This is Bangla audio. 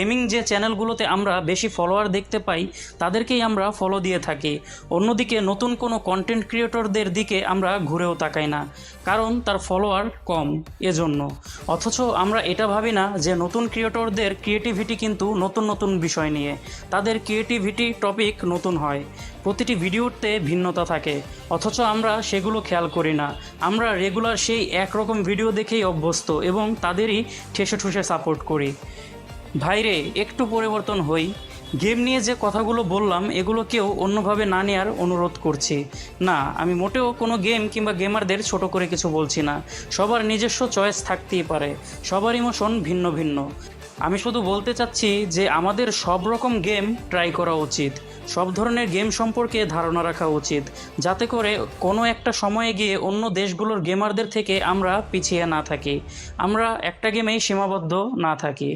গেমিং যে চ্যানেলগুলোতে আমরা বেশি ফলোয়ার দেখতে পাই তাদেরকেই আমরা ফলো দিয়ে থাকি। অন্যদিকে নতুন কোনো কন্টেন্ট ক্রিয়েটরদের দিকে আমরা ঘুরেও তাকাই না, কারণ তার ফলোয়ার কম এজন্য। অথচ আমরা এটা ভাবি না যে নতুন ক্রিয়েটরদের ক্রিয়েটিভিটি কিন্তু নতুন নতুন বিষয় নিয়ে, তাদের ক্রিয়েটিভিটি টপিক নতুন হয়, প্রতিটি ভিডিওতে ভিন্নতা থাকে, অথচ আমরা সেগুলো খেয়াল করি না। আমরা রেগুলার সেই একরকম ভিডিও দেখেই অভ্যস্ত এবং তাদেরই ঠেসে ঠুসে সাপোর্ট করি। ভাইরে, একটু পরিবর্তন হই। গেম নিয়ে যে কথাগুলো বললাম এগুলো কেউ অন্যভাবে না নেওয়ার অনুরোধ করছি না। আমি মোটেও কোনো গেম কিংবা গেমারদের ছোট করে কিছু বলছি না। সবার নিজস্ব চয়েস থাকতেই পারে, সবার ইমোশন ভিন্ন ভিন্ন। আমি শুধু বলতে চাচ্ছি যে আমাদের সব রকম গেম ট্রাই করা উচিত, সব ধরনের গেম সম্পর্কে ধারণা রাখা উচিত, যাতে করে কোনো একটা সময়ে গিয়ে অন্য দেশগুলোর গেমারদের থেকে আমরা পিছিয়ে না থাকি, আমরা একটা গেমেই সীমাবদ্ধ না থাকি।